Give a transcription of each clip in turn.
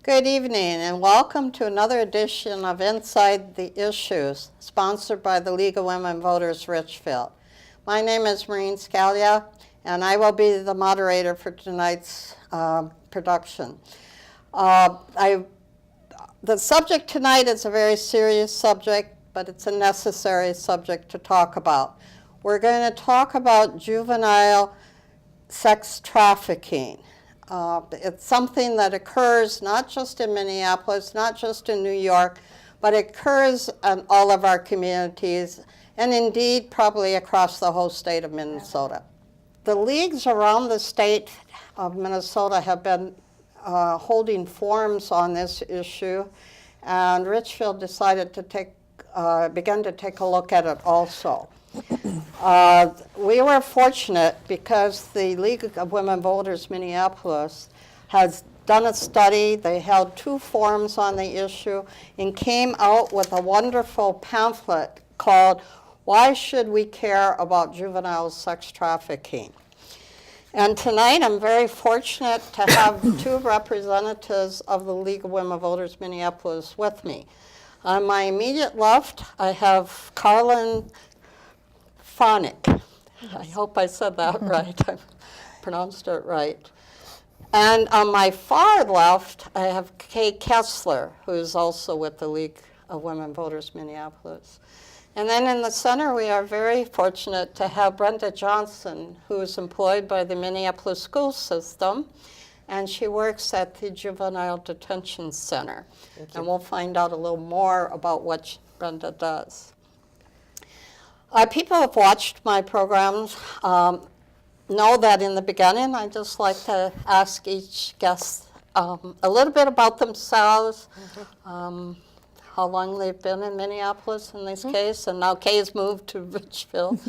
Good evening and welcome to another edition of Inside the Issues, sponsored by the League of Women Voters Richfield. My name is Maureen Scalia and I will be the moderator for tonight's production. The subject tonight is a very serious subject, but it's a necessary subject to talk about. We're going to talk about juvenile sex trafficking. It's something that occurs not just in Minneapolis, not just in New York, but it occurs in all of our communities, and indeed probably across the whole state of Minnesota. The leagues around the state of Minnesota have been holding forums on this issue, and Richfield decided to begin to take a look at it also. We were fortunate because the League of Women Voters Minneapolis has done a study. They held 2 forums on the issue and came out with a wonderful pamphlet called "Why Should We Care About Juvenile Sex Trafficking?" And tonight I'm very fortunate to have 2 representatives of the League of Women Voters Minneapolis with me. On my immediate left, I have Karlynn Fronek. I hope I said that right. I pronounced it right. And on my far left, I have Kessel, who is also with the League of Women Voters Minneapolis. And then in the center, we are very fortunate to have Brenda Johnson, who is employed by the Minneapolis school system, and she works at the Juvenile Detention Center. And we'll find out a little more about what Brenda does. People who have watched my programs know that in the beginning, I just like to ask each guest a little bit about themselves, how long they've been in Minneapolis in this case, and now Kay's moved to Richfield,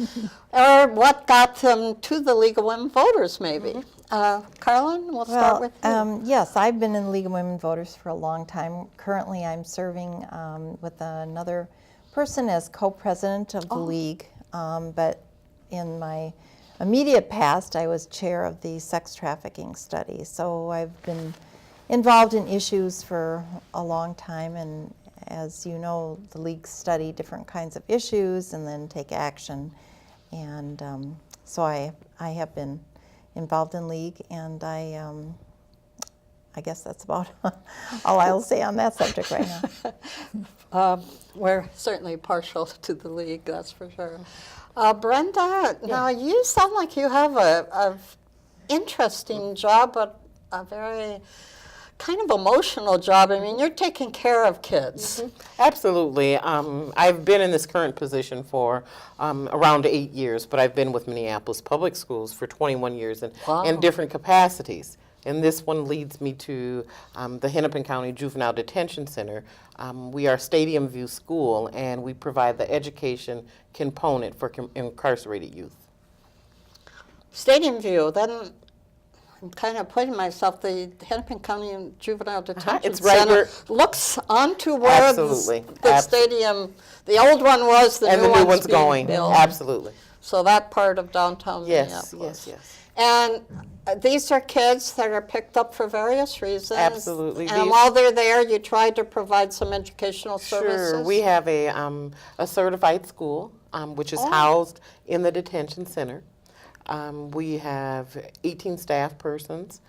or what got them to the League of Women Voters, maybe. Karlynn, we'll start with you. Yes, I've been in the League of Women Voters for a long time. Currently, I'm serving with another person as co-president of the League, but in my immediate past, I was chair of the sex trafficking study. So I've been involved in issues for a long time, and as you know, the League study different kinds of issues and then take action. And so I have been involved in League, and I guess that's about all I'll say on that subject right now. We're certainly partial to the League, that's for sure. Brenda, now you sound like you have a interesting job, but a very kind of emotional job. I mean, you're taking care of kids. Absolutely. I've been in this current position for around 8 years, but I've been with Minneapolis Public Schools for 21 years in different capacities. And this one leads me to the Hennepin County Juvenile Detention Center. We are a Stadium View school, and we provide the education component for incarcerated youth. Stadium View, then I'm kind of putting myself, the Hennepin County Juvenile Detention Center looks onto where the stadium, the old one was, the new one's going built. Absolutely. So that part of downtown Minneapolis. Yes. And these are kids that are picked up for various reasons. Absolutely. And while they're there, you try to provide some educational services. Sure. We have a certified school, which is housed in the detention center. We have 18 staff persons.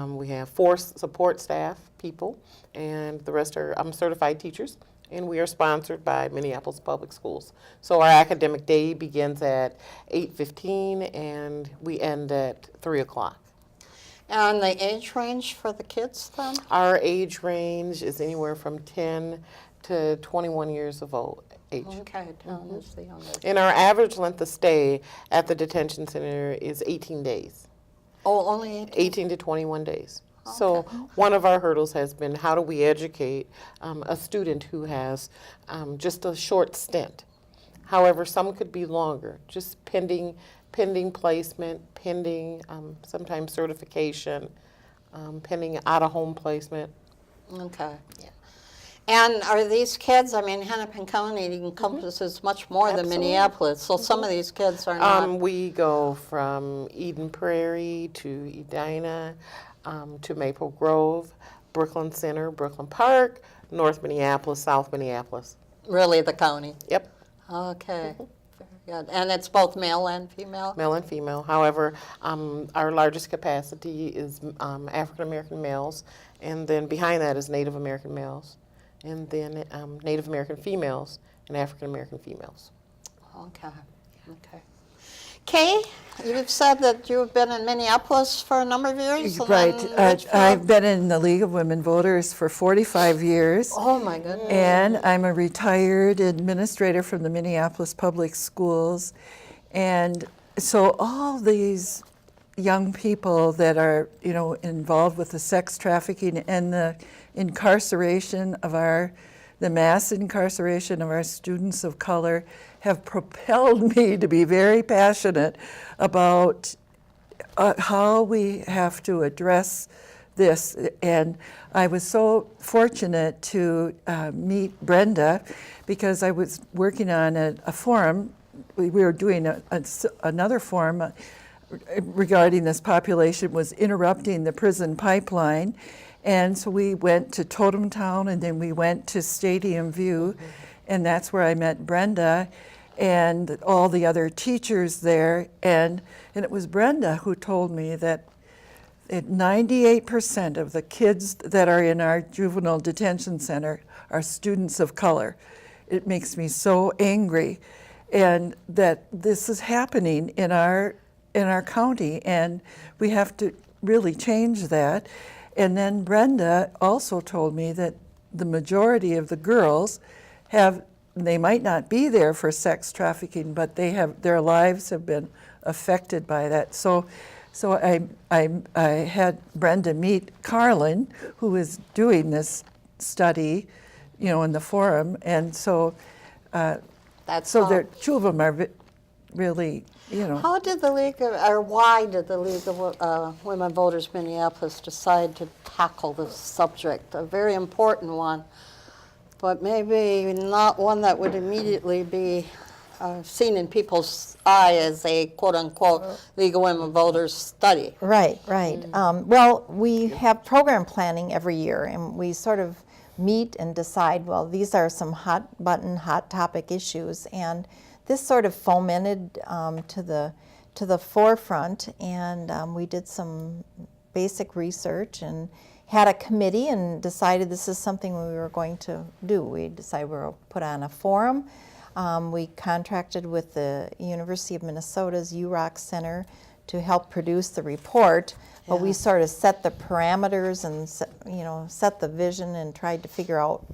We have 4 support staff people, and the rest are certified teachers. And we are sponsored by Minneapolis Public Schools. So our academic day begins at 8:15 and we end at 3 o'clock. And the age range for the kids then? Our age range is anywhere from 10 to 21 years of age. Okay, 10 is the youngest. And our average length of stay at the detention center is 18 days. Oh, only 18? 18 to 21 days. So one of our hurdles has been, how do we educate a student who has just a short stint? However, some could be longer, just pending placement, pending sometimes certification, pending out-of-home placement. Okay. Yeah. And are these kids, I mean, Hennepin County encompasses much more than Minneapolis, so some of these kids are not. We go from Eden Prairie to Edina to Maple Grove, Brooklyn Center, Brooklyn Park, North Minneapolis, South Minneapolis. Really, the county? Yep. Okay. Very good. And it's both male and female? Male and female. However, our largest capacity is African American males, and then behind that is Native American males, and then Native American females and African American females. Okay. Okay. Kay, you've said that you've been in Minneapolis for a number of years. And Right. then Richfield. I've been in the League of Women Voters for 45 years. Oh, my goodness. And I'm a retired administrator from the Minneapolis Public Schools. And so all these young people that are, involved with the sex trafficking and the incarceration of the mass incarceration of our students of color have propelled me to be very passionate about how we have to address this. And I was so fortunate to meet Brenda because I was working on a forum. We were doing another forum regarding this population was interrupting the prison pipeline. And so we went to Totem Town, and then we went to Stadium View, and that's where I met Brenda and all the other teachers there. And it was Brenda who told me that 98% of the kids that are in our juvenile detention center are students of color. It makes me so angry, and that this is happening in our county, and we have to really change that. And then Brenda also told me that the majority of the girls they might not be there for sex trafficking, but their lives have been affected by that. So I had Brenda meet Karlynn, who is doing this study, in the forum, and so two of them are really. How did the League or why did the League of Women Voters Minneapolis decide to tackle this subject? A very important one, but maybe not one that would immediately be seen in people's eye as a quote-unquote League of Women Voters study. Right, right. Well, we have program planning every year, and we sort of meet and decide, well, these are some hot-button, hot topic issues, and this sort of fomented to the forefront, and we did some basic research and had a committee and decided this is something we were going to do. We decided we were going to put on a forum. We contracted with the University of Minnesota's UROC Center to help produce the report, but we sort of set the parameters and set the vision and tried to figure out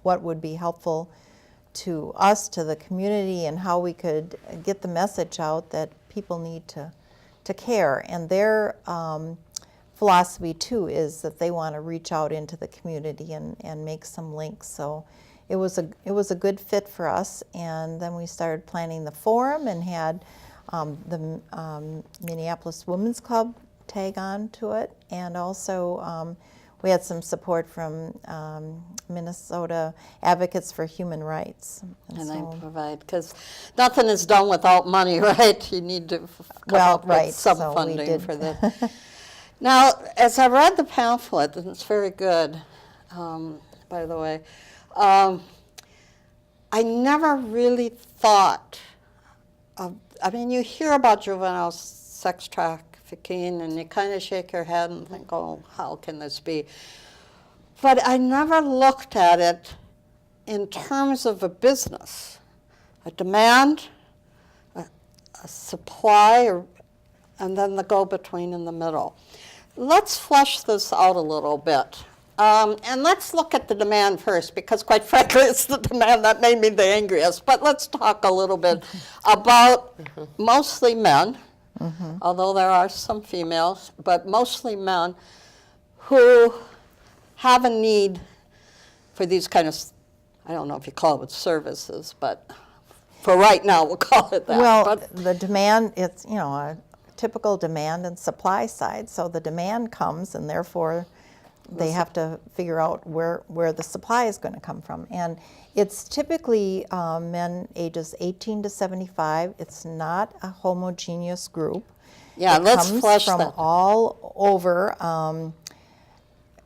what would be helpful to us, to the community, and how we could get the message out that people need to care. And their philosophy too is that they want to reach out into the community and make some links. So it was a good fit for us. And then we started planning the forum and had the Minneapolis Women's Club tag on to it, and also we had some support from Minnesota Advocates for Human Rights. And I provide, because nothing is done without money, right? You need to come up with some funding for that. Now, as I read the pamphlet, and it's very good, by the way, I never really thought of, you hear about juvenile sex trafficking and you kind of shake your head and think, oh, how can this be? But I never looked at it in terms of a business, a demand, a supply, and then the go-between in the middle. Let's flesh this out a little bit. And let's look at the demand first, because quite frankly, it's the demand that made me the angriest. But let's talk a little bit about mostly men, although there are some females, but mostly men who have a need for these kind of, I don't know if you call it services, but for right now, we'll call it that. Well, the demand, it's, a typical demand and supply side. So the demand comes, and therefore they have to figure out where the supply is going to come from. And it's typically men ages 18 to 75. It's not a homogeneous group. Yeah, let's flesh that. It comes from all over.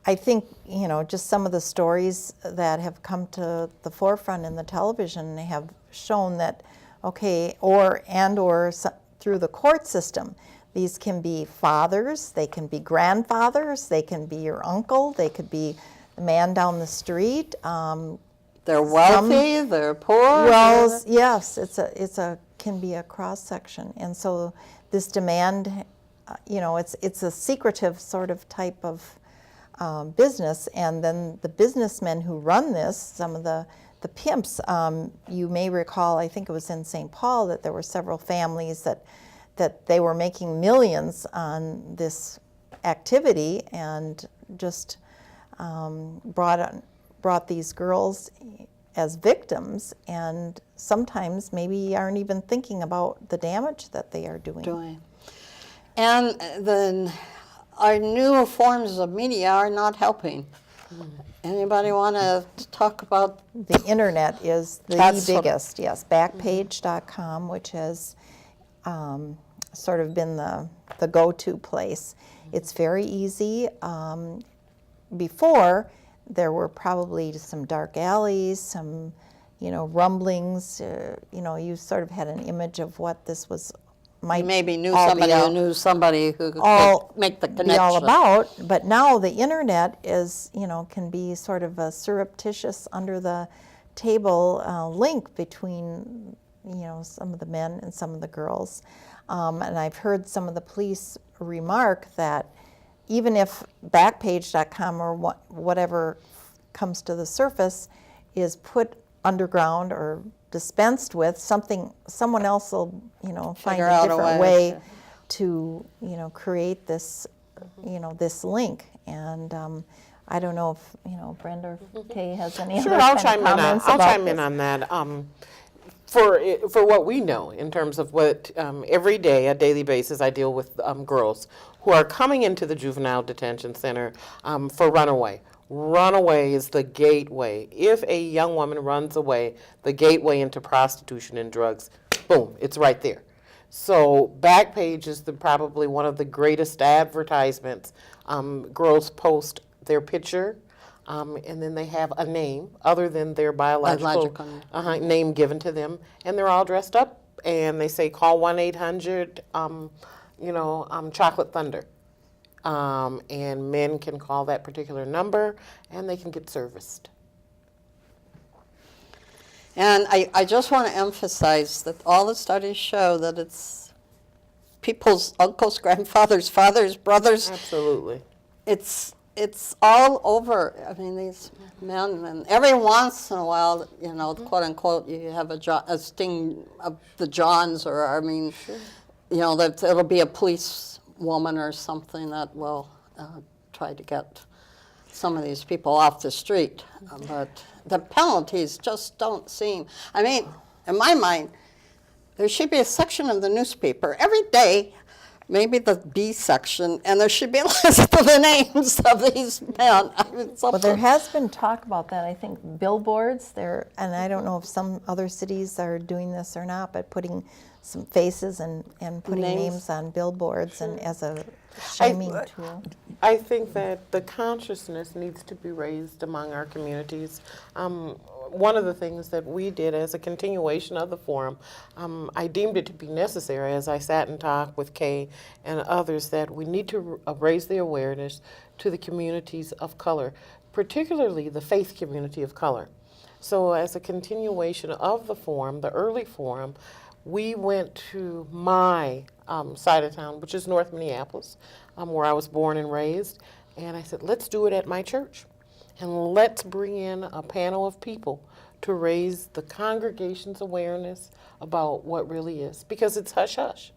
I think, you know, just some of the stories that have come to the forefront in the television have shown that, okay, or through the court system, these can be fathers, they can be grandfathers, they can be your uncle, they could be the man down the street. They're wealthy, they're poor. Well, yes, can be a cross section, and so this demand, you know, it's a secretive sort of type of business, and then the businessmen who run this, some of the pimps, you may recall, I think it was in St. Paul, that there were several families that they were making millions on this activity, and just brought these girls as victims, and sometimes maybe aren't even thinking about the damage that they are doing. And then our new forms of media are not helping. Anybody want to talk about? The internet is the biggest, yes. Backpage.com, which has sort of been the go-to place. It's very easy. Before, there were probably some dark alleys, some, you know, rumblings. You know, you sort of had an image of what this was. You maybe knew somebody who knew somebody who could make the connection. Be all about, but now the internet is, you know, can be sort of a surreptitious, under the table link between, you know, some of the men and some of the girls. And I've heard some of the police remark that even if Backpage.com or whatever comes to the surface is put underground or dispensed with, someone else will, you know, find a different way to, you know, create this, you know, this link. And I don't know if, you know, Brenda or Kay has any other I'll kind of comments I'll about chime in on that. For what we know in terms of what every day, a daily basis, I deal with girls who are coming into the juvenile detention center for runaway. Runaway is the gateway. If a young woman runs away, the gateway into prostitution and drugs, boom, it's right there. So Backpage is probably one of the greatest advertisements. Girls post their picture, and then they have a name other than their biological name given to them, and they're all dressed up, and they say call 1-800, Chocolate Thunder. And men can call that particular number, and they can get serviced. And I just want to emphasize that all the studies show that it's people's uncles, grandfathers, fathers, brothers. Absolutely. It's all over. I mean, these men, and every once in a while, you know, quote unquote, you have a sting of the Johns, or I mean, you know, that it'll be a police woman or something that will try to get some of these people off the street. But the penalties just don't seem, I mean, in my mind, there should be a section of the newspaper every day, maybe the B section, and there should be a list of the names of these men. I mean, well, there has been talk about that. I think billboards there, and I don't know if some other cities are doing this or not, but putting some faces and putting names on billboards and as a shaming tool. I think that the consciousness needs to be raised among our communities. One of the things that we did as a continuation of the forum, I deemed it to be necessary as I sat and talked with Kay and others that we need to raise the awareness to the communities of color, particularly the faith community of color. So as a continuation of the forum, the early forum, we went to my side of town, which is North Minneapolis, where I was born and raised, and I said, let's do it at my church. And let's bring in a panel of people to raise the congregation's awareness about what really is. Because it's hush-hush.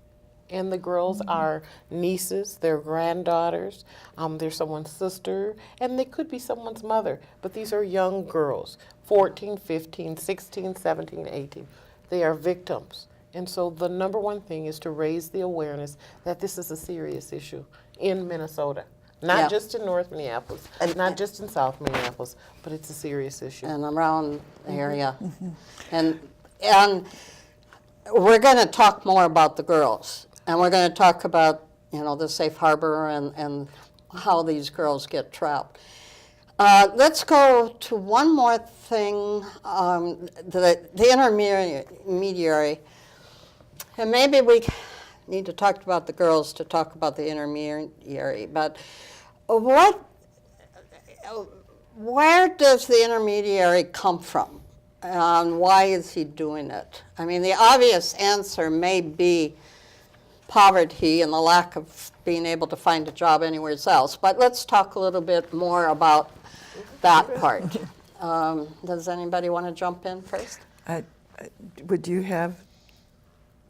And the girls are nieces, they're granddaughters, they're someone's sister, and they could be someone's mother. But these are young girls, 14, 15, 16, 17, 18. They are victims. And so the number one thing is to raise the awareness that this is a serious issue in Minnesota. Not just in North Minneapolis, not just in South Minneapolis, but it's a serious issue. And around the area. And we're going to talk more about the girls. And we're going to talk about, you know, the safe harbor and how these girls get trapped. Let's go to one more thing, the intermediary. And maybe we need to talk about the girls to talk about the intermediary, but where does the intermediary come from? And why is he doing it? I mean, the obvious answer may be poverty and the lack of being able to find a job anywhere else. But let's talk a little bit more about that part. Does anybody want to jump in first? Would you have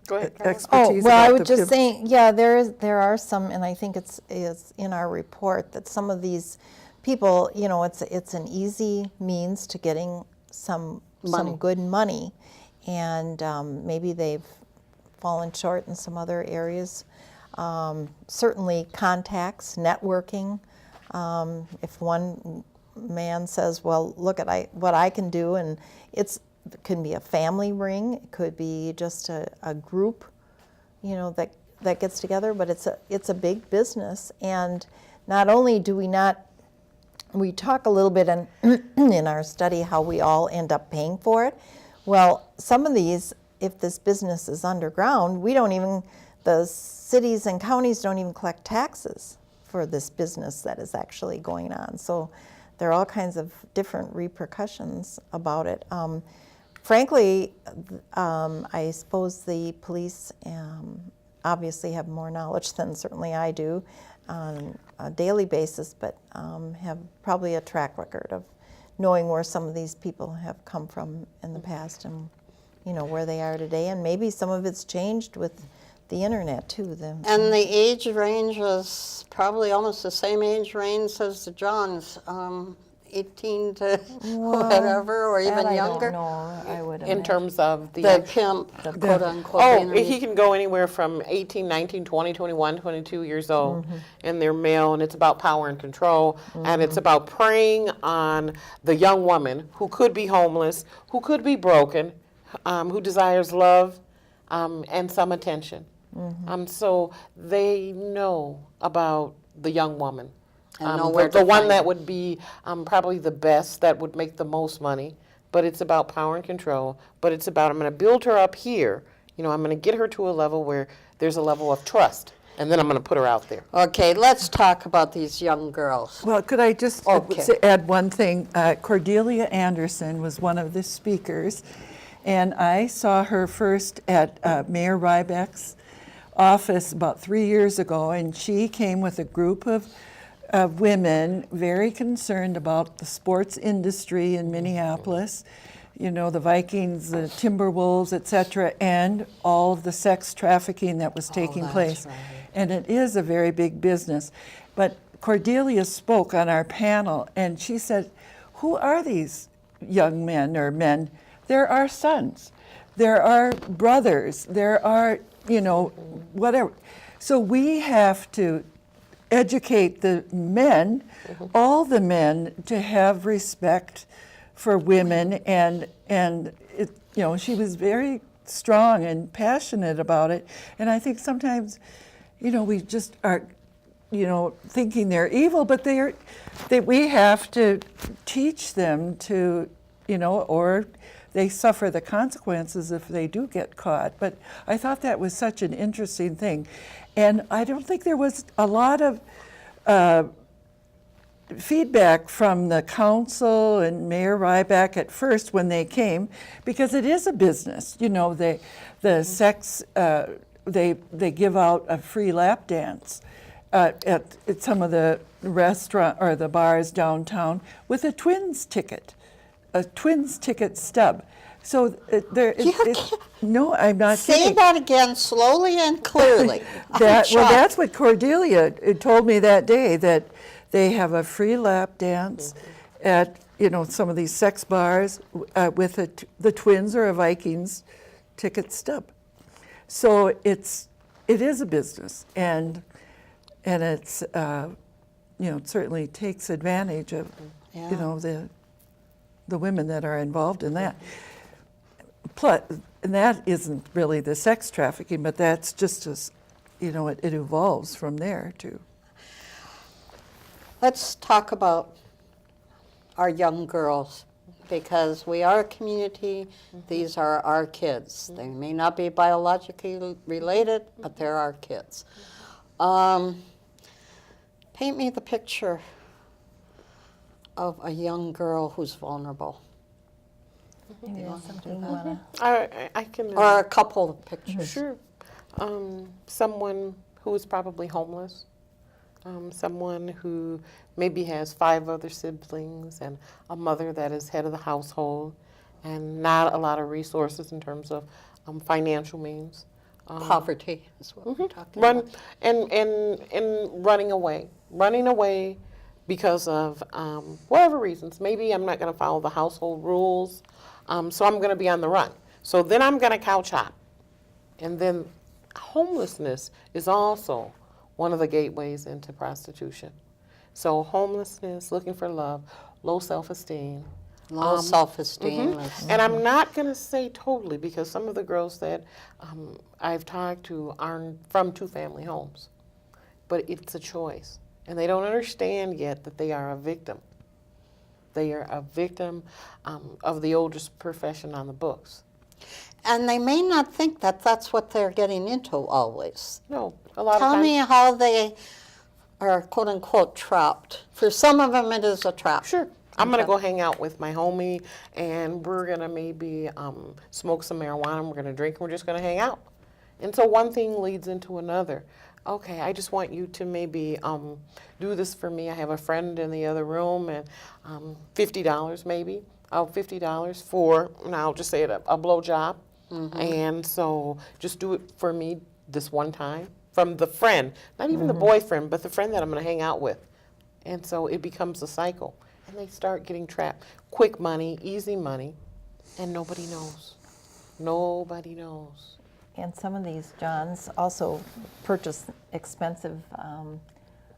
Go ahead, Karlynn. expertise? Well, I about would the just saying, yeah, there are some, and I think it's in our report that some of these people, you know, it's an easy means to getting some good money, and maybe they've fallen short in some other areas. Certainly contacts, networking. If one man says, well, look at what I can do, and it can be a family ring, it could be just a group, you know, that gets together, but it's a big business. And not only do we talk a little bit in our study how we all end up paying for it. Well, some of these, if this business is underground, the cities and counties don't even collect taxes for this business that is actually going on. So there are all kinds of different repercussions about it. Frankly, I suppose the police obviously have more knowledge than certainly I do on a daily basis, but have probably a track record of knowing where some of these people have come from in the past and, you know, where they are today. And maybe some of it's changed with the internet too. And the age range is probably almost the same age range as the Johns, 18 to whatever, or even younger. I would In imagine. terms of The pimp, quote unquote. Oh, he can go anywhere from 18, 19, 20, 21, 22 years old, and they're male, and it's about power and control, and it's about preying on the young woman who could be homeless, who could be broken, who desires love and some attention. So they know about the young woman. And know where The to one find that her. would be probably the best, that would make the most money, but it's about power and control, but it's about, I'm going to build her up here, you know, I'm going to get her to a level where there's a level of trust, and then I'm going to put her out there. Okay, let's talk about these young girls. Well, could I just add one thing? Cordelia Anderson was one of the speakers, and I saw her first at Mayor Ryback's office about 3 years ago, and she came with a group of women very concerned about the sports industry in Minneapolis, you know, the Vikings, the Timberwolves, et cetera, and all of the sex trafficking that was taking place. Right. And it is a very big business. But Cordelia spoke on our panel, and she said, who are these young men or men? They're our sons. There are brothers. There are, you know, whatever. So we have to educate the men, all the men, to have respect for women, and it, you know, she was very strong and passionate about it. And I think sometimes, you know, we just are, you know, thinking they're evil, but we have to teach them to, you know, or they suffer the consequences if they do get caught. But I thought that was such an interesting thing. And I don't think there was a lot of feedback from the council and Mayor Ryback at first when they came, because it is a business. You know, they give out a free lap dance at some of the restaurant or the bars downtown with a twins ticket stub. So no, I'm not Say kidding. that again slowly and clearly. Well, that's what Cordelia told me that day, that they have a free lap dance at, you know, some of these sex bars with the Twins or a Vikings ticket stub. So it is a business, and it's you know, it certainly takes advantage of you know, the women that are involved in that. Plus, and that isn't really the sex trafficking, but that's just as, you know, it evolves from there too. let's talk about our young girls, because we are a community. These are our kids. They may not be biologically related, but they're our kids. Paint me the picture of a young girl who's vulnerable, Maybe that's something you want to. I can. or a couple of pictures. Sure. Someone who is probably homeless. Someone who maybe has 5 other siblings and a mother that is head of the household and not a lot of resources in terms of financial means. Poverty is what we're talking Run about. and running away because of whatever reasons. Maybe I'm not going to follow the household rules, so I'm going to be on the run. So then I'm going to couch hop, and then homelessness is also one of the gateways into prostitution. So homelessness, looking for love, low self-esteem. Low self-esteem. And I'm not going to say totally, because some of the girls that I've talked to are from 2-family homes. But it's a choice. And they don't understand yet that they are a victim. They are a victim of the oldest profession on the books. And they may not think that that's what they're getting into always. No, a lot Tell of times. me how they are quote unquote trapped. For some of them it is a trap. Sure. I'm going to go hang out with my homie, and we're going to maybe smoke some marijuana, and we're going to drink, and we're just going to hang out. And so one thing leads into another. Okay, I just want you to maybe do this for me. I have a friend in the other room, and $50 maybe. $50 for, and I'll just say it, a blow job. And so just do it for me this one time from the friend, not even the boyfriend, but the friend that I'm going to hang out with. And so it becomes a cycle. And they start getting trapped. Quick money, easy money, and nobody knows. Nobody knows. And some of these Johns also purchase expensive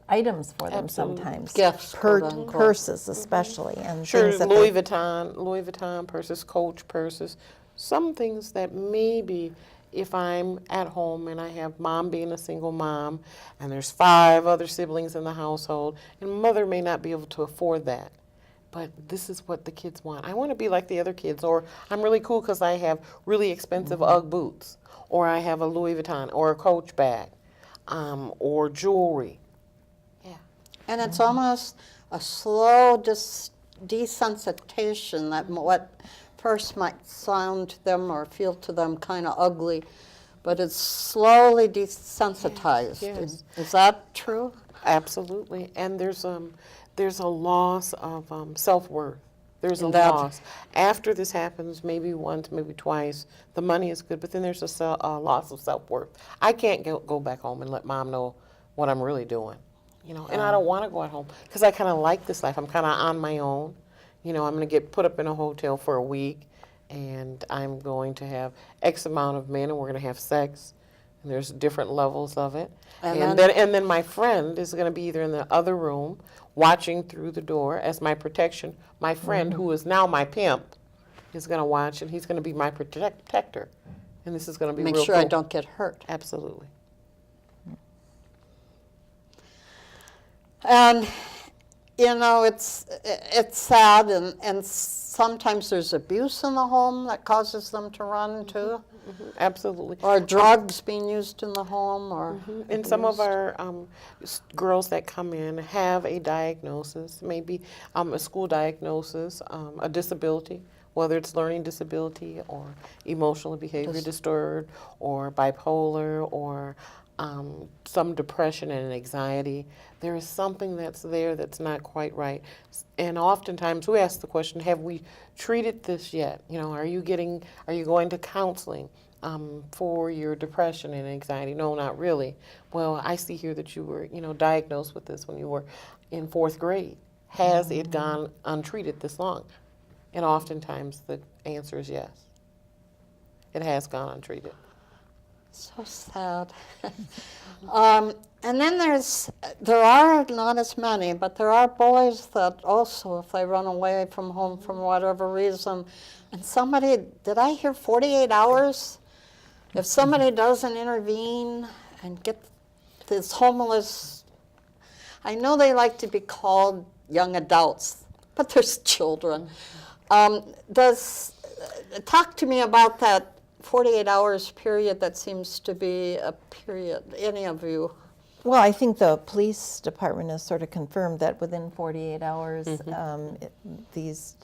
items for them Absolutely. sometimes. Gifts, quote unquote. Purses especially, and Sure, things that Louis Vuitton purses, Coach purses, some things that maybe if I'm at home and I have mom being a single mom and there's 5 other siblings in the household, and mother may not be able to afford that. But this is what the kids want. I want to be like the other kids, or I'm really cool because I have really expensive UGG boots, or I have a Louis Vuitton, or a Coach bag, or jewelry. Yeah. And it's almost a slow desensitization that what first might sound to them or feel to them kind of ugly, but it's slowly desensitized. Yes. Is that true? Absolutely, and there's a loss of self-worth. There's a That- loss. After this happens, maybe once, maybe twice, the money is good, but then there's a loss of self-worth. I can't go back home and let mom know what I'm really doing, and I don't want to go at home because I kind of like this life. I'm kind of on my own. I'm going to get put up in a hotel for a week, and I'm going to have X amount of men, and we're going to have sex. And there's different levels of it. And then my friend is going to be either in the other room watching through the door as my protection. My friend, who is now my pimp, is going to watch, and he's going to be my protector. And this is going to be Make real sure I cool. don't get hurt. Absolutely. And it's sad, and sometimes there's abuse in the home that causes them to run too, Absolutely. or drugs being used in the home, or And some of our girls that come in have a diagnosis, maybe a school diagnosis, a disability, whether it's learning disability or emotional behavior disturbed or bipolar or some depression and anxiety. There is something that's there that's not quite right. And oftentimes we ask the question, have we treated this yet? Are you going to counseling for your depression and anxiety? No, not really. Well, I see here that you were, diagnosed with this when you were in 4th grade. Has it gone untreated this long? And oftentimes the answer is yes. It has gone untreated. so sad. And then there are not as many, but there are boys that also, if they run away from home from whatever reason, and did I hear 48 hours? If somebody doesn't intervene and get this homeless, I know they like to be called young adults, but there's children. Talk to me about that 48 hours period that seems to be a period, any of you. Well, I think the police department has sort of confirmed that within 48 hours, these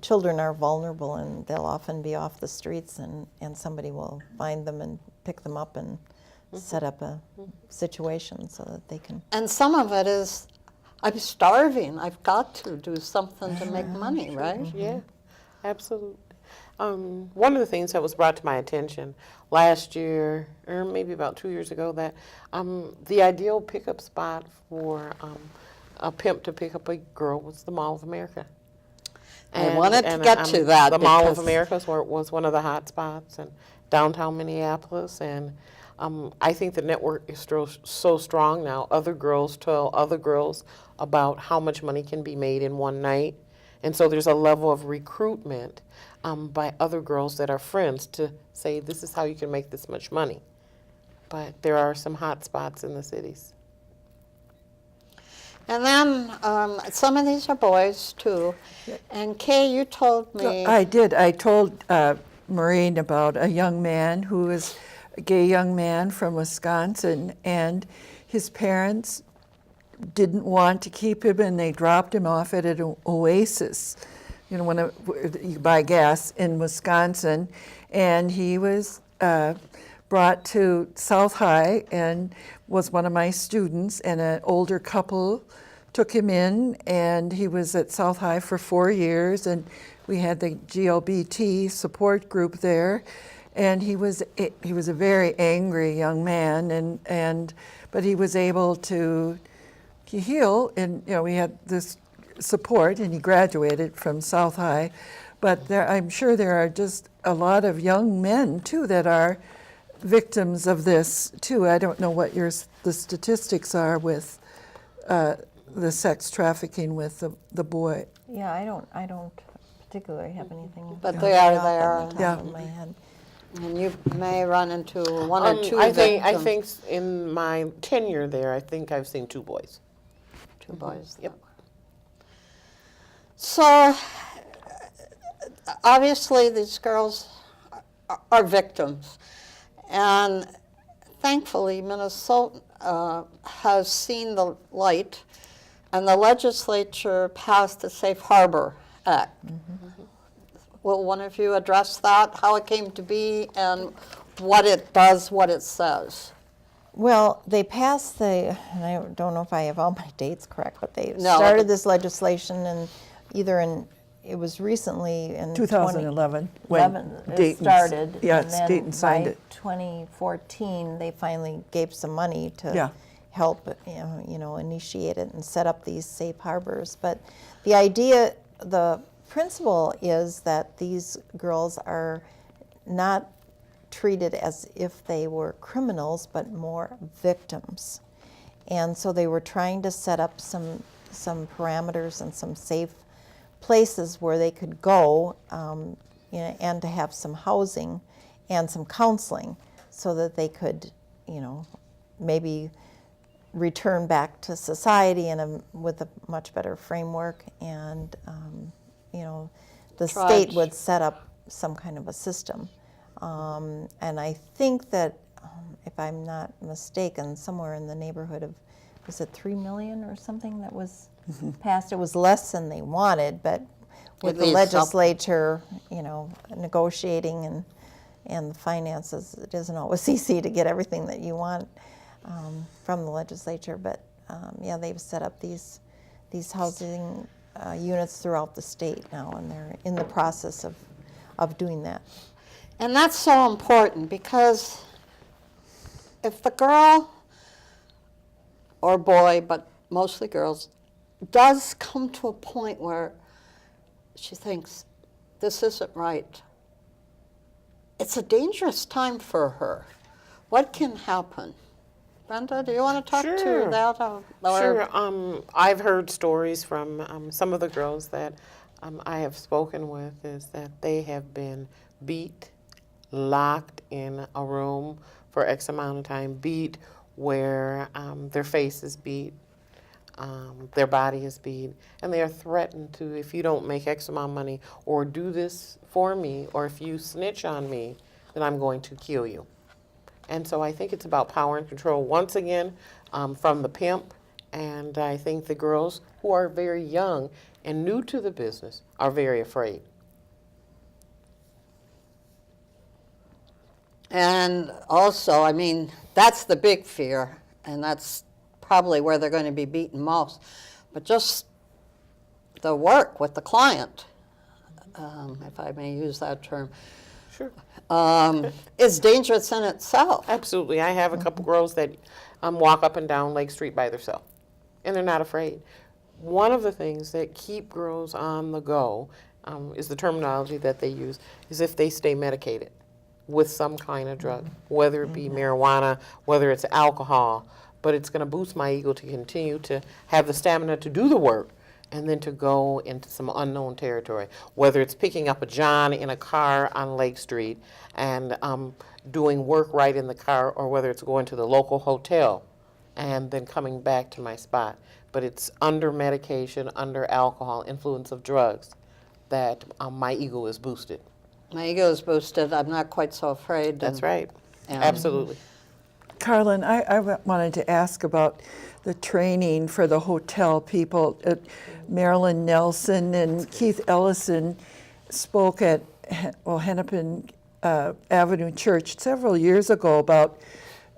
children are vulnerable and they'll often be off the streets, and somebody will find them and pick them up and set up a situation so that they can. And some of it is, I'm starving, I've got to do something to make money, right? Yeah, absolutely. One of the things that was brought to my attention last year, or maybe about 2 years ago, that the ideal pickup spot for a pimp to pick up a girl was the Mall of America. I wanted to get to that. The Mall of because- America was one of the hot spots in downtown Minneapolis, and I think the network is so strong now. Other girls tell other girls about how much money can be made in one night. And so there's a level of recruitment by other girls that are friends to say, this is how you can make this much money. But there are some hot spots in the cities. And then some of these are boys too. And Kay, you told me. I did. I told Maureen about a young man who was a gay young man from Wisconsin, and his parents didn't want to keep him, and they dropped him off at an Oasis, you know, when you buy gas in Wisconsin, and he was brought to South High and was one of my students, and an older couple took him in, and he was at South High for 4 years, and we had the GLBT support group there, and he was a very angry young man, but he was able to heal, and you know, we had this support, and he graduated from South High. But I'm sure there are just a lot of young men too that are victims of this too. I don't know what the statistics are with the sex trafficking with the boy. Yeah, I don't particularly have anything. But they are there. Off the top of my head. And you may run into one or two I victims. think in my tenure there, I think I've seen 2 boys. 2 boys. Yep. So obviously these girls are victims. And thankfully Minnesota has seen the light, and the legislature passed the Safe Harbor Act. Will one of you address that, how it came to be and what it does, what it says? Well, they passed and I don't know if I have all my dates correct, but they No. started this legislation, and it was recently in 2011 2011 when it Dayton started. Yeah, and then Dayton signed by it. 2014, they finally gave some money to Yeah. help, initiate it and set up these safe harbors. But the idea, the principle is that these girls are not treated as if they were criminals, but more victims. And so they were trying to set up some parameters and some safe places where they could go, and to have some housing and some counseling so that they could, maybe return back to society with a much better framework, and the state would set up some kind of a system. And I think that, if I'm not mistaken, somewhere in the neighborhood of, was it 3 million or something that was passed? It was less than they wanted, but with the legislature, negotiating and the finances, it isn't always easy to get everything that you want from the legislature. But yeah, they've set up these housing units throughout the state now, and they're in the process of doing that. And that's so important, because if the girl or boy, but mostly girls, does come to a point where she thinks, this isn't right, it's a dangerous time for her. What can happen? Brenda, do you want to talk Sure. to that? Sure. I've heard stories from some of the girls that I have spoken with, is that they have been beat, locked in a room for X amount of time, beat where their face is beat, Their body is beat, and they are threatened to, if you don't make X amount of money or do this for me, or if you snitch on me, then I'm going to kill you. And so I think it's about power and control once again from the pimp. And I think the girls who are very young and new to the business are very afraid. And also, I mean, that's the big fear, and that's probably where they're going to be beaten most. But just the work with the client, if I may use that term, Sure. is dangerous in itself. Absolutely. I have a couple girls that walk up and down Lake Street by themselves, and they're not afraid. One of the things that keep girls on the go is the terminology that they use, is if they stay medicated with some kind of drug, whether it be marijuana, whether it's alcohol, but it's going to boost my ego to continue to have the stamina to do the work and then to go into some unknown territory, whether it's picking up a John in a car on Lake Street and doing work right in the car, or whether it's going to the local hotel and then coming back to my spot. But it's under medication, under alcohol, influence of drugs, that my ego is boosted. My ego is boosted. I'm not quite so afraid. That's right. and- Absolutely. Karlynn, I wanted to ask about the training for the hotel people. Marilyn Nelson and Keith Ellison spoke at Hennepin Avenue Church several years ago about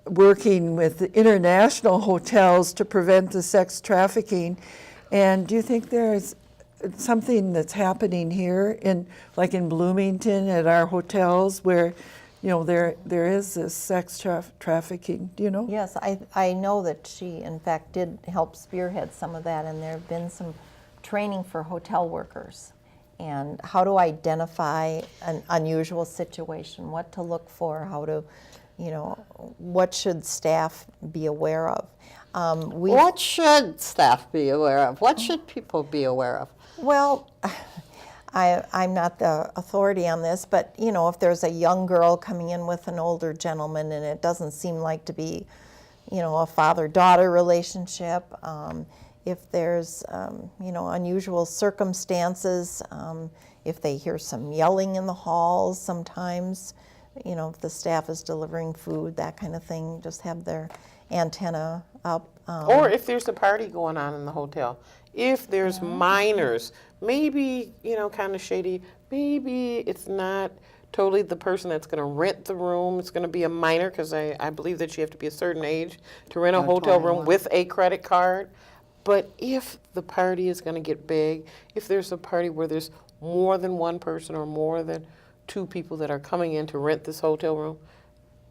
working with the international hotels to prevent the sex trafficking. And do you think there's something that's happening here in Bloomington at our hotels where, you know, there is this sex trafficking? Do you know? Yes, I know that she, in fact, did help spearhead some of that, and there have been some training for hotel workers and how to identify an unusual situation, what to look for, how to, you know, what should staff be aware of. What should staff be aware of? What should people be aware of? Well, I'm not the authority on this, but you know, if there's a young girl coming in with an older gentleman and it doesn't seem like to be, you know, a father-daughter relationship, if there's, you know, unusual circumstances, if they hear some yelling in the halls sometimes, you know, if the staff is delivering food, that kind of thing, just have their antenna up. Or if there's a party going on in the hotel. If there's minors, maybe, you know, kind of shady, maybe it's not totally the person that's going to rent the room. It's going to be a minor, because I believe that you have to be a certain age to rent a hotel room with a credit card. But if the party is going to get big, if there's a party where there's more than one person or more than two people that are coming in to rent this hotel room,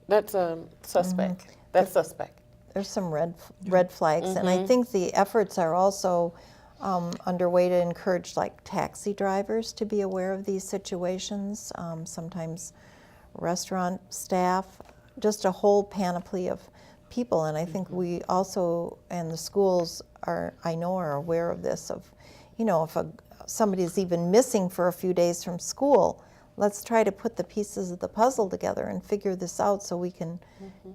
that's suspect. That's suspect. There's some red flags, and I think the efforts are also underway to encourage like taxi drivers to be aware of these situations, sometimes restaurant staff, just a whole panoply of people. And I think we also, and the schools I know are aware of this, of, you know, if somebody's even missing for a few days from school, let's try to put the pieces of the puzzle together and figure this out so we can,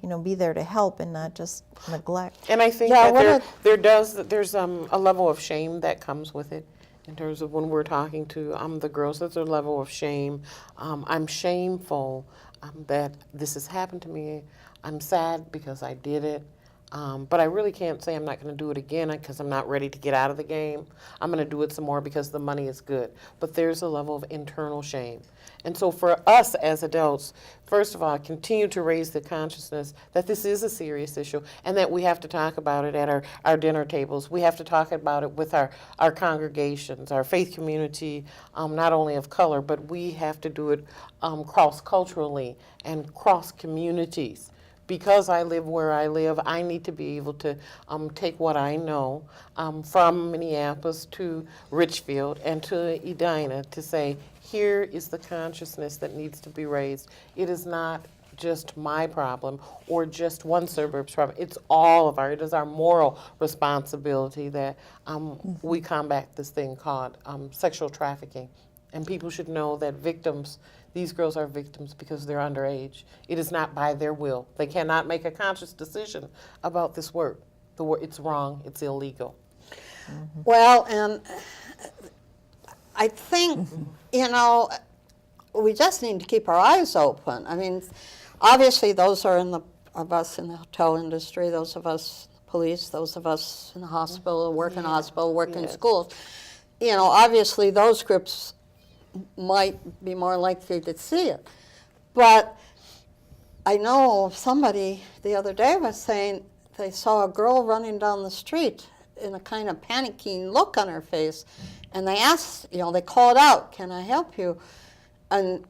you know, be there to help and not just neglect. And I think that there's a level of shame that comes with it, in terms of when we're talking to the girls. There's a level of shame. I'm shameful that this has happened to me. I'm sad because I did it. But I really can't say I'm not going to do it again because I'm not ready to get out of the game. I'm going to do it some more because the money is good. But there's a level of internal shame. And so for us as adults, first of all, continue to raise the consciousness that this is a serious issue and that we have to talk about it at our dinner tables. We have to talk about it with our congregations, our faith community, not only of color, but we have to do it cross-culturally and cross-communities. Because I live where I live, I need to be able to take what I know from Minneapolis to Richfield and to Edina to say, here is the consciousness that needs to be raised. It is not just my problem or just one suburb's problem. It's all of it is our moral responsibility that we combat this thing called sexual trafficking. And people should know that these girls are victims because they're underage. It is not by their will. They cannot make a conscious decision about this work. It's wrong, it's illegal. Well, and I think, you know, we just need to keep our eyes open. I mean, obviously those are of us in the hotel industry, those of us police, those of us in the hospital, work in hospital, work in schools. You know, obviously those groups might be more likely to see it. But I know somebody the other day was saying they saw a girl running down the street in a kind of panicking look on her face. And they asked, you know, they called out, "Can I help you?" And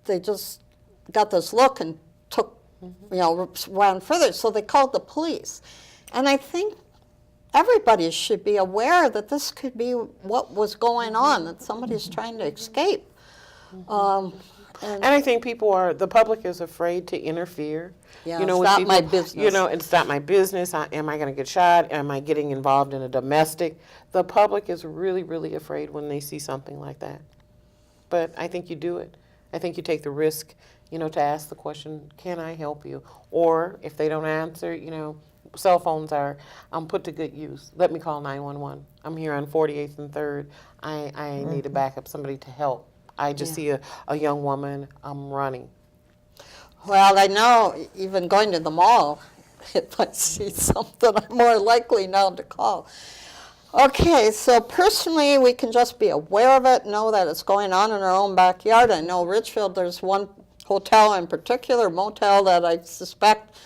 they just got this look and took, you know, ran further. So they called the police. And I think everybody should be aware that this could be what was going on, that somebody's trying to escape. And I think the public is afraid to interfere. Yeah, you know, it's with not my people, business. You know, it's not my business. Am I going to get shot? Am I getting involved in a domestic? The public is really, really afraid when they see something like that. But I think you do it. I think you take the risk, you know, to ask the question, "Can I help you?" Or if they don't answer, you know, cell phones are put to good use. Let me call 911. I'm here on 48th and 3rd. I need to back up somebody to help. I just see a young woman running. Well, I know even going to the mall, if I see something, I'm more likely now to call. Okay, so personally, we can just be aware of it, know that it's going on in our own backyard. I know Richfield, there's one hotel in particular, motel, that I suspect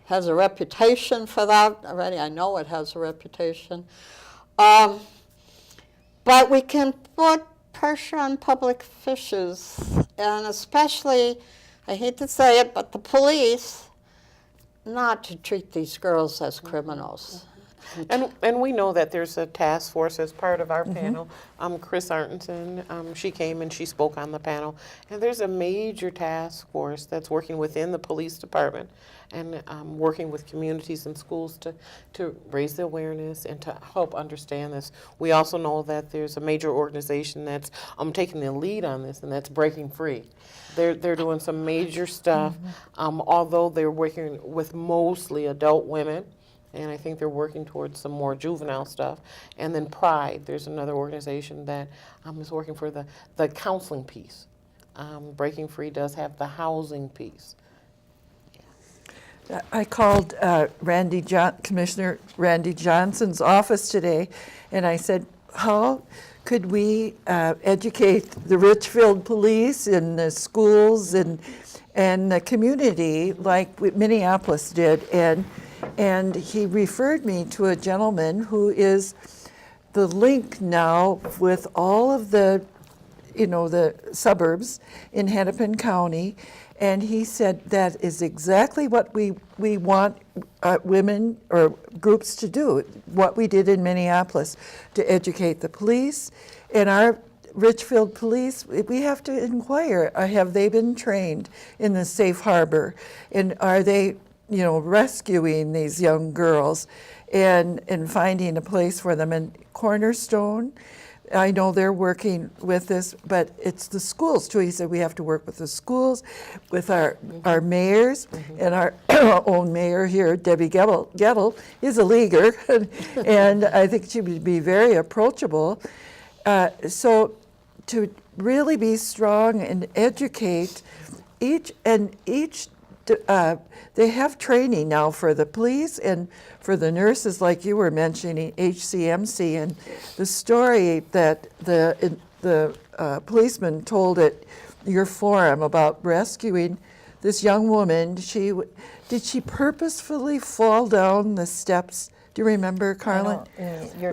has a reputation for that already. I know it has a reputation. But we can put pressure on public officials, and especially, I hate to say it, but the police, not to treat these girls as criminals. And we know that there's a task force as part of our panel. Chris Artenson, she came and she spoke on the panel. And there's a major task force that's working within the police department and working with communities and schools to raise the awareness and to help understand this. We also know that there's a major organization that's taking the lead on this, and that's Breaking Free. They're doing some major stuff, although they're working with mostly adult women. And I think they're working towards some more juvenile stuff. And then Pride, there's another organization that is working for the counseling piece. Breaking Free does have the housing piece. I called Commissioner Randy Johnson's office today, and I said, how could we educate the Richfield police and the schools and the community like Minneapolis did? And he referred me to a gentleman who is the link now with all of the, you know, the suburbs in Hennepin County. And he said that is exactly what we want women or groups to do, what we did in Minneapolis, to educate the police. And our Richfield police, we have to inquire, have they been trained in the safe harbor? And are they, you know, rescuing these young girls and finding a place for them? And Cornerstone, I know they're working with this, but it's the schools too. He said we have to work with the schools, with our mayors, and our own mayor here, Debbie Gettle, is a leaguer, and I think she would be very approachable. So to really be strong and educate each, they have training now for the police and for the nurses, like you were mentioning, HCMC, and the story that the policeman told at your forum about rescuing this young woman. Did she purposefully fall down the steps? Do you remember, Karlynn?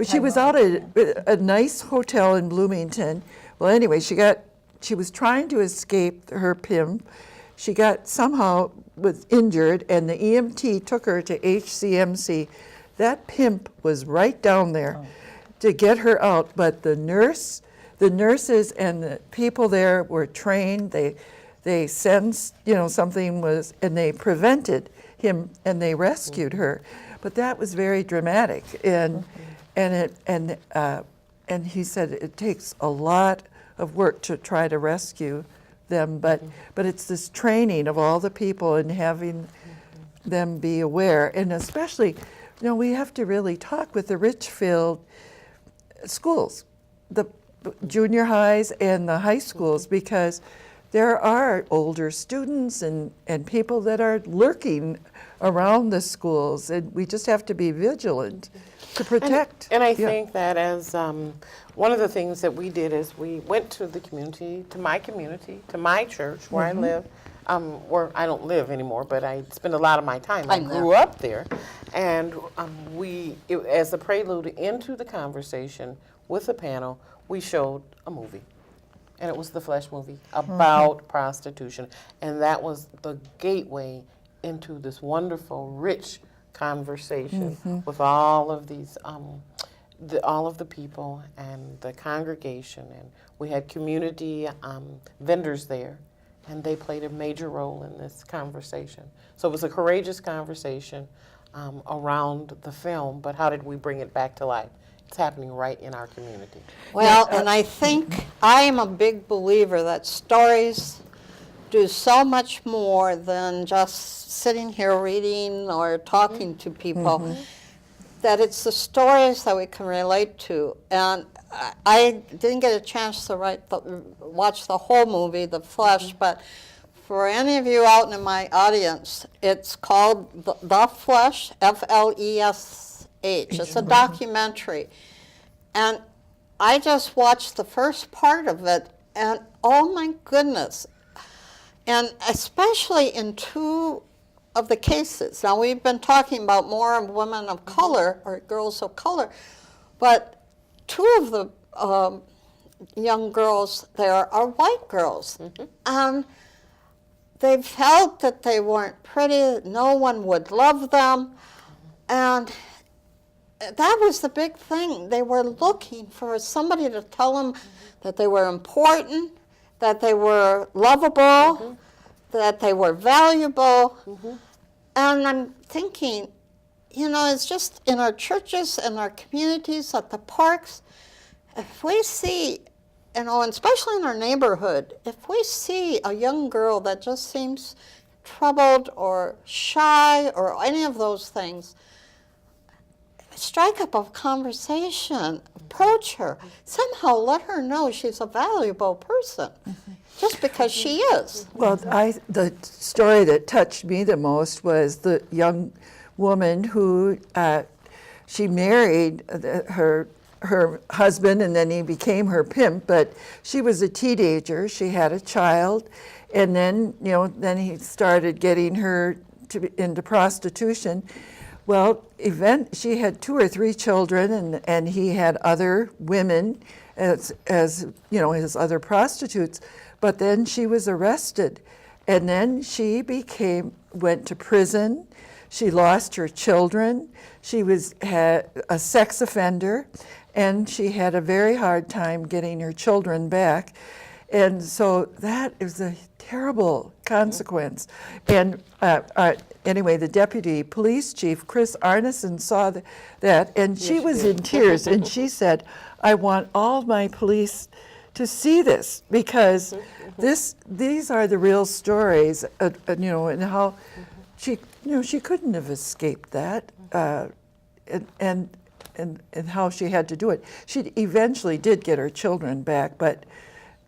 She was out at a nice hotel in Bloomington. Well, anyway, she was trying to escape her pimp. She somehow was injured, and the EMT took her to HCMC. That pimp was right down there to get her out, but the nurses and the people there were trained. They sensed, you know, something was, and they prevented him, and they rescued her. But that was very dramatic, and he said it takes a lot of work to try to rescue them, but it's this training of all the people and having them be aware, and especially, you know, we have to really talk with the Richfield schools, the junior highs and the high schools, because there are older students and people that are lurking around the schools, and we just have to be vigilant to protect. And I think that as one of the things that we did is we went to the community, to my church where I live, where I don't live anymore, but I spend a lot of my time. I grew up there, and as a prelude into the conversation with the panel, we showed a movie. And it was the Flesh movie about prostitution. And that was the gateway into this wonderful, rich conversation with all of these, all of the people and the congregation. And we had community vendors there, and they played a major role in this conversation. So it was a courageous conversation around the film, but how did we bring it back to life? It's happening right in our community. Well, and I think I am a big believer that stories do so much more than just sitting here reading or talking to people, that it's the stories that we can relate to. And I didn't get a chance to watch the whole movie, The Flesh, but for any of you out in my audience, it's called The Flesh, Flesh. It's a documentary. And I just watched the first part of it, and oh my goodness. And especially in two of the cases. Now, we've been talking about more of women of color, or girls of color, but two of the young girls there are white girls. And they felt that they weren't pretty, no one would love them, and that was the big thing. They were looking for somebody to tell them that they were important, that they were lovable, that they were valuable. And I'm thinking, it's just in our churches and our communities, at the parks, if we see, and especially in our neighborhood, if we see a young girl that just seems troubled or shy or any of those things, strike up a conversation, approach her, somehow let her know she's a valuable person, just because she is. Well, the story that touched me the most was the young woman who she married her husband, and then he became her pimp, but she was a teenager, she had a child, and then then he started getting her into prostitution. Well, she had 2 or 3 children, and he had other women as his other prostitutes. But then she was arrested, and then she went to prison. She lost her children. She had a sex offender, and she had a very hard time getting her children back. And so that is a terrible consequence. And anyway, the deputy police chief, Chris Arneson, saw that, and she was in tears, and she said, I want all my police to see this, because these are the real stories, and how she couldn't have escaped that, and how she had to do it. She eventually did get her children back, but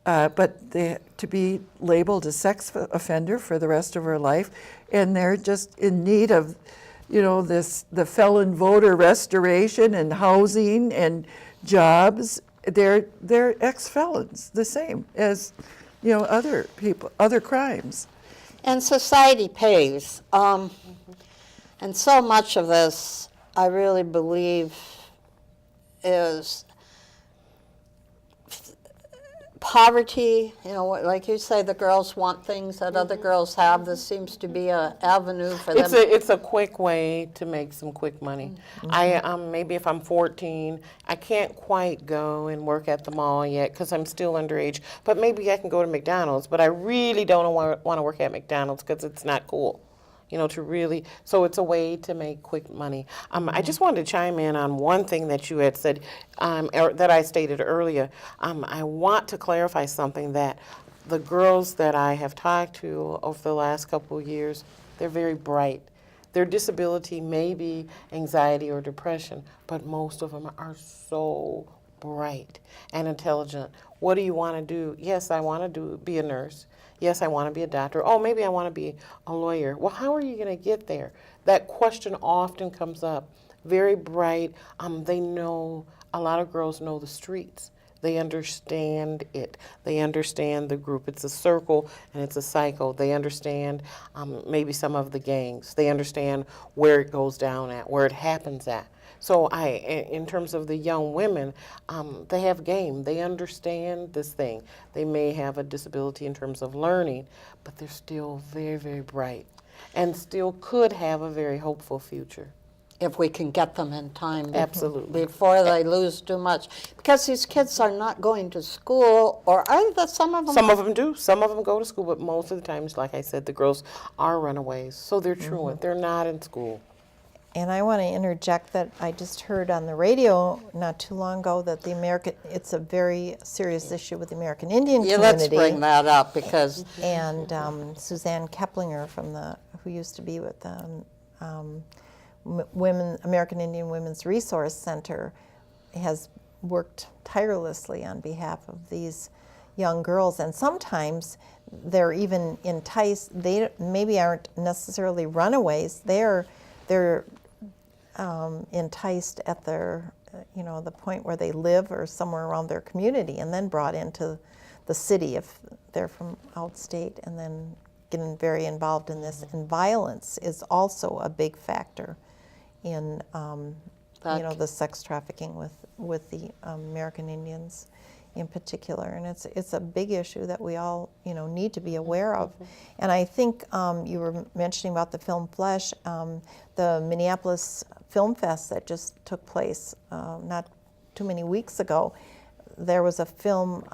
to be labeled a sex offender for the rest of her life, and they're just in need of, the felon voter restoration and housing and jobs. They're ex-felons, the same as, other people, other crimes. And society pays. And so much of this, I really believe, is poverty. Like you say, the girls want things that other girls have. This seems to be an avenue for them. It's a quick way to make some quick money. I maybe if I'm 14, I can't quite go and work at the mall yet because I'm still underage. But maybe I can go to McDonald's. But I really don't want to work at McDonald's because it's not cool. So it's a way to make quick money. I just wanted to chime in on one thing that you had said, that I stated earlier. I want to clarify something, that the girls that I have talked to over the last couple of years, they're very bright. Their disability may be anxiety or depression, but most of them are so bright and intelligent. What do you want to do? Yes, I want to be a nurse. Yes, I want to be a doctor. Oh, maybe I want to be a lawyer. Well, how are you going to get there? That question often comes up. Very bright. They know, a lot of girls know the streets. They understand it. They understand the group. It's a circle and it's a cycle. They understand maybe some of the gangs. They understand where it goes down at, where it happens at. So in terms of the young women, they have game. They understand this thing. They may have a disability in terms of learning, but they're still very, very bright and still could have a very hopeful future. If we can get them in time. Absolutely. Before they lose too much. Because these kids are not going to school, or are there some of them? Some of them do. Some of them go to school, but most of the times, like I said, the girls are runaways. So they're truant. They're not in school. And I want to interject that I just heard on the radio not too long ago that it's a very serious issue with the American Indian Yeah, community. let's bring that up because And Suzanne Keplinger who used to be with the American Indian Women's Resource Center has worked tirelessly on behalf of these young girls, and sometimes they're even enticed. They maybe aren't necessarily runaways. They're enticed at their the point where they live or somewhere around their community, and then brought into the city if they're from outstate, and then getting very involved in this. And violence is also a big factor in the sex trafficking with the American Indians in particular, and it's a big issue that we all need to be aware of. And I think you were mentioning about the film Flesh, the Minneapolis Film Fest that just took place not too many weeks ago. There was a film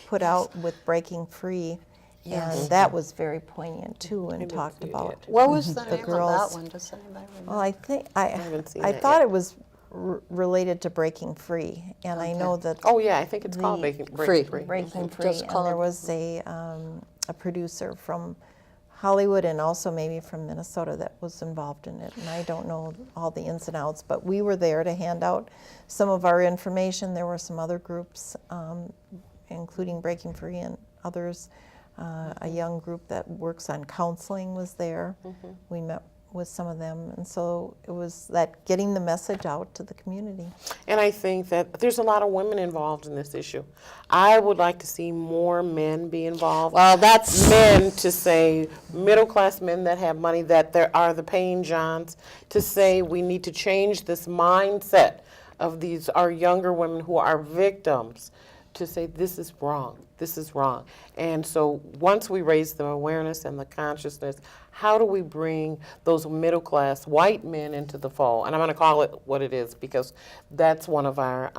put out with Breaking Free. Yes. And that was very poignant too, and talked about what was the name girls. of that one? Does anybody remember? Well, I think haven't seen I that thought yet. it was related to Breaking Free, and I know that Oh, yeah, I think it's called Free. Breaking Free. Breaking Free, Just and called- there was a producer from Hollywood and also maybe from Minnesota that was involved in it, and I don't know all the ins and outs, but we were there to hand out some of our information. There were some other groups, including Breaking Free and others. A young group that works on counseling was there. We met with some of them, and so it was that getting the message out to the community. And I think that there's a lot of women involved in this issue. I would like to see more men be involved. Well, that's Men to say, middle-class men that have money, that there are the Payne Johns, to say we need to change this mindset of our younger women who are victims, to say this is wrong, this is wrong. And so once we raise the awareness and the consciousness, how do we bring those middle-class white men into the fold? And I'm going to call it what it is, because that's one of our,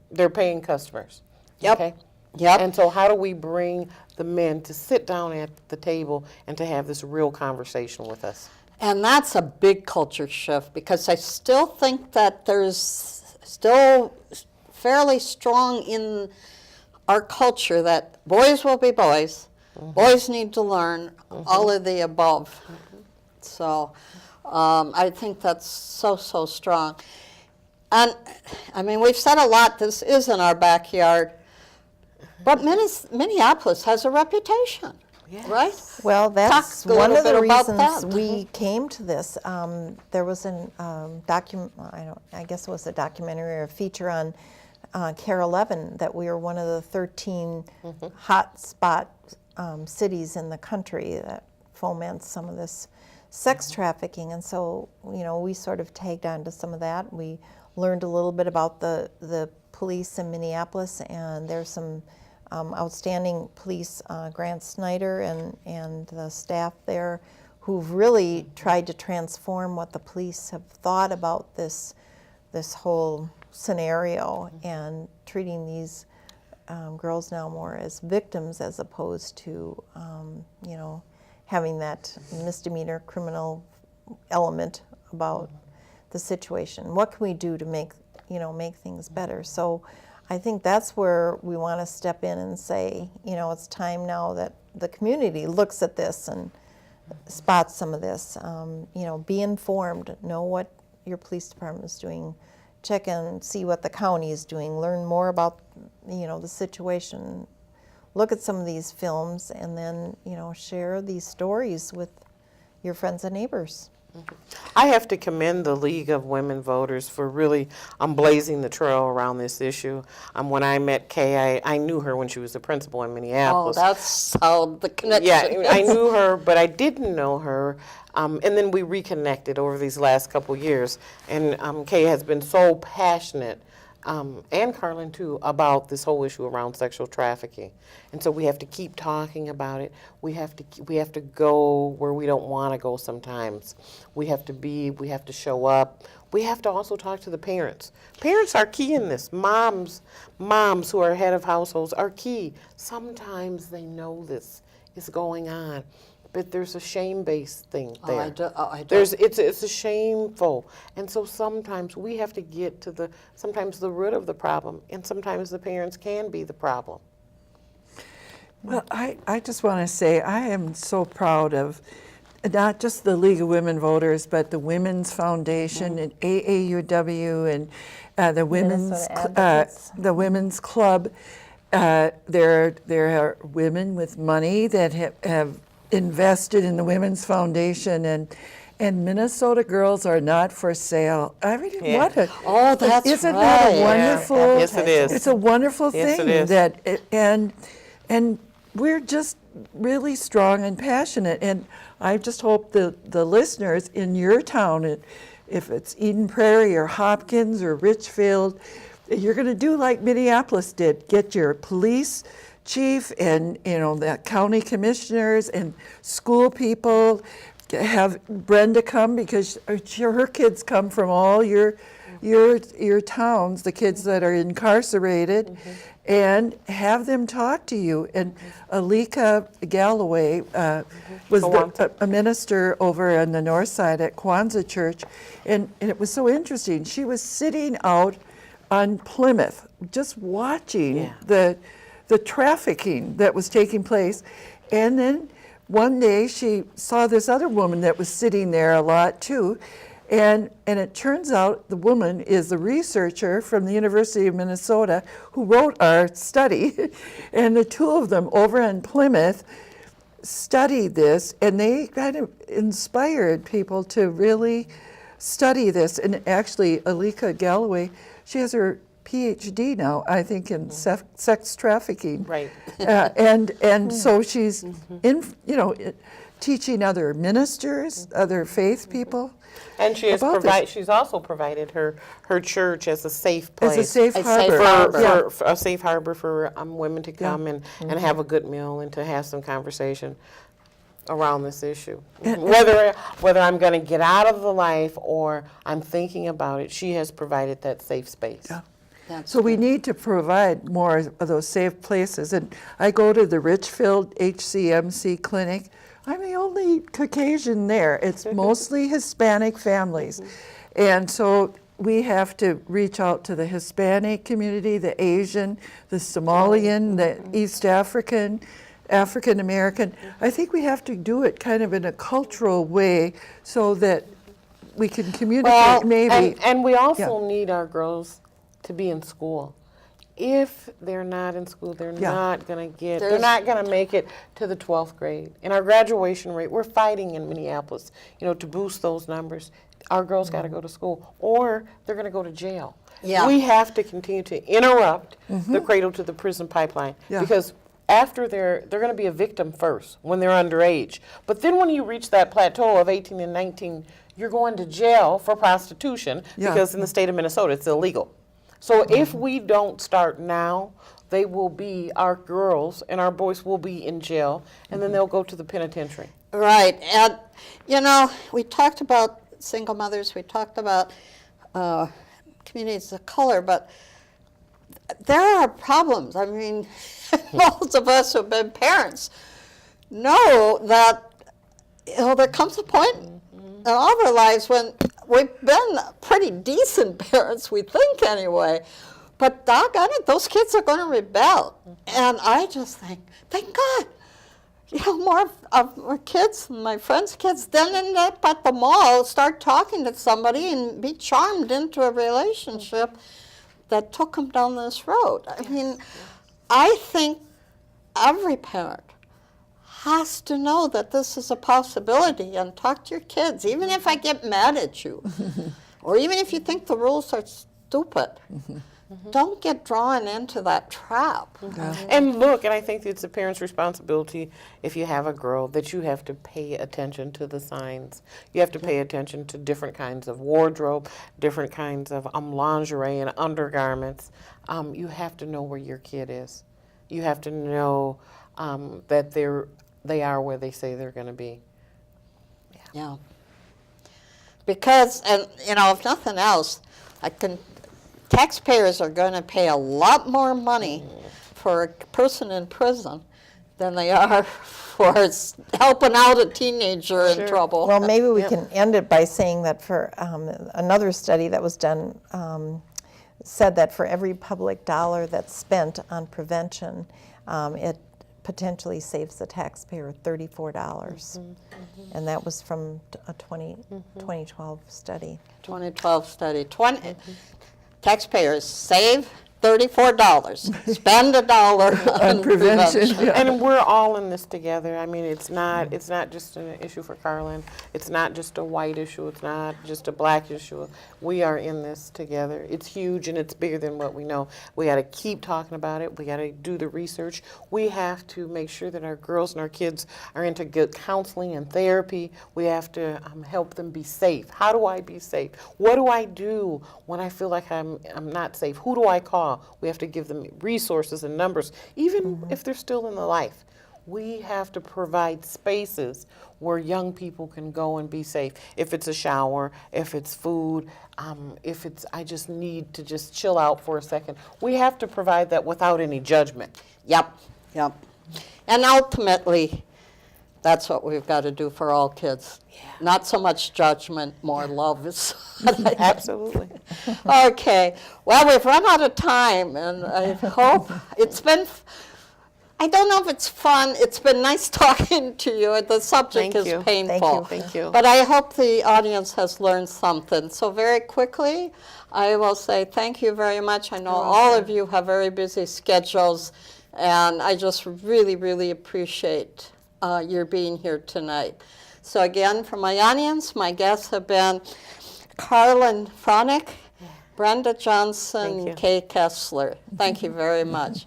they're paying customers. Yep. Okay? Yep. And so how do we bring the men to sit down at the table and to have this real conversation with us? And that's a big culture shift, because I still think that there's still fairly strong in our culture that boys will be boys, boys need to learn, all of the above. So I think that's so strong. And I mean, we've said a lot, this is in our backyard, but Minneapolis has a reputation, right? Well, that's Talk a one of little the bit about reasons that. we came to this. There was I guess it was a documentary or a feature on CARE 11 that we were one of the 13 hot spot cities in the country that foments some of this sex trafficking, and so we sort of tagged on to some of that. We learned a little bit about the police in Minneapolis, and there's some outstanding police, Grant Snyder and the staff there, who've really tried to transform what the police have thought about this whole scenario, and treating these girls now more as victims as opposed to having that misdemeanor criminal element about the situation. What can we do to make things better? So I think that's where we want to step in and say, it's time now that the community looks at this and spots some of this. Be informed, know what your police department is doing, check and see what the county is doing, learn more about, the situation, look at some of these films, and then, share these stories with your friends and neighbors. I have to commend the League of Women Voters for really blazing the trail around this issue. When I met Kay, I knew her when she was the principal in Oh, Minneapolis. that's how the connection Yeah, I is. knew her, but I didn't know her. And then we reconnected over these last couple years. And Kay has been so passionate, and Karlynn too, about this whole issue around sexual trafficking. And so we have to keep talking about it. We have to go where we don't want to go sometimes. We have to show up. We have to also talk to the parents. Parents are key in this. Moms who are head of households are key. Sometimes they know this is going on, but there's a shame-based thing there. I do. It's a shameful, and so sometimes we have to get to sometimes the root of the problem, and sometimes the parents can be the problem. Well, I just want to say I am so proud of not just the League of Women Voters, but the Women's Foundation and AAUW and the Women's Club. There are women with money that have invested in the Women's Foundation, and Minnesota girls are not for sale. I mean, Yeah. isn't that a wonderful? Yeah. Yes, it is. It's a wonderful Yes, thing it is. and we're just really strong and passionate. And I just hope the listeners in your town, if it's Eden Prairie or Hopkins or Richfield, you're going to do like Minneapolis did. Get your police chief and the county commissioners and school people. Have Brenda come, because her kids come from all your towns, the kids that are incarcerated, and have them talk to you. And Alika Galloway was a minister over on the north side at Kwanzaa Church, and it was so interesting. She was sitting out on Plymouth, just watching the trafficking that was taking place, and then one day she saw this other woman that was sitting there a lot too, and it turns out the woman is the researcher from the University of Minnesota who wrote our study, and the two of them over in Plymouth studied this, and they kind of inspired people to really study this. And actually, Alika Galloway, she has her PhD now, I think, in sex trafficking. Right. And so she's teaching other ministers, other faith people. And she has about this. she's also provided her church as a safe place. As a safe A harbor. safe harbor. For a safe harbor for women to come and have a good meal and to have some conversation around this issue. Whether I'm going to get out of the life or I'm thinking about it, she has provided that safe space. Yeah. So we need to provide more of those safe places. And I go to the Richfield HCMC clinic. I'm the only Caucasian there. It's mostly Hispanic families. And so we have to reach out to the Hispanic community, the Asian, the Somalian, the East African, African American. I think we have to do it kind of in a cultural way so that we can communicate maybe. And we also need our girls to be in school. If they're not in school, they're not going to make it to the 12th grade. And our graduation rate, we're fighting in Minneapolis, to boost those numbers. Our girls got to go to school, or they're going to go to jail. Yeah. We have to continue to interrupt the cradle to the prison pipeline, because after they're going to be a victim first when they're underage. But then when you reach that plateau of 18 and 19, you're going to jail for prostitution, because in the state of Minnesota, it's illegal. So if we don't start now, our girls and our boys will be in jail, and then they'll go to the penitentiary. Right. And, we talked about single mothers, we talked about communities of color, but there are problems. I mean, most of us who've been parents know that there comes a point in all of our lives when we've been pretty decent parents, we think anyway, but doggone it, those kids are going to rebel. And I just think, thank God, more of my kids, my friends' kids, then end up at the mall, start talking to somebody and be charmed into a relationship that took them down this road. I mean, I think every parent has to know that this is a possibility and talk to your kids, even if I get mad at you, or even if you think the rules are stupid. Don't get drawn into that trap. And look, and I think it's a parent's responsibility, if you have a girl, that you have to pay attention to the signs. You have to pay attention to different kinds of wardrobe, different kinds of lingerie and undergarments. You have to know where your kid is. You have to know that they are where they say they're going to be. Yeah. Because, and if nothing else, taxpayers are going to pay a lot more money for a person in prison than they are for helping out a teenager in trouble. Well, maybe we can end it by saying that for another study that was done said that for every public dollar that's spent on prevention, it potentially saves the taxpayer $34. And that was from a 2012 study. 2012 study. Taxpayers save $34, spend $1 On prevention. Yeah. And we're all in this together. I mean, it's not just an issue for Karlynn. It's not just a white issue. It's not just a black issue. We are in this together. It's huge and it's bigger than what we know. We got to keep talking about it. We got to do the research. We have to make sure that our girls and our kids are into good counseling and therapy. We have to help them be safe. How do I be safe? What do I do when I feel like I'm not safe? Who do I call? We have to give them resources and numbers, even if they're still in the life. We have to provide spaces where young people can go and be safe. If it's a shower, if it's food, if it's I just need to just chill out for a second. We have to provide that without any judgment. Yep. And ultimately, that's what we've got to do for all kids. Not so much judgment, more love. Absolutely. Okay. Well, we've run out of time, and I hope it's been, I don't know if it's fun. It's been nice talking to you. The subject Thank is you. painful. Thank you. But I hope the audience has learned something. So very quickly, I will say thank you very much. I know all of you have very busy schedules, and I just really, really appreciate your being here tonight. So again, for my audience, my guests have been Karlynn Fronek, Brenda Johnson, Kay Kessler. Thank you very much.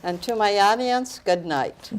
And to my audience, good night.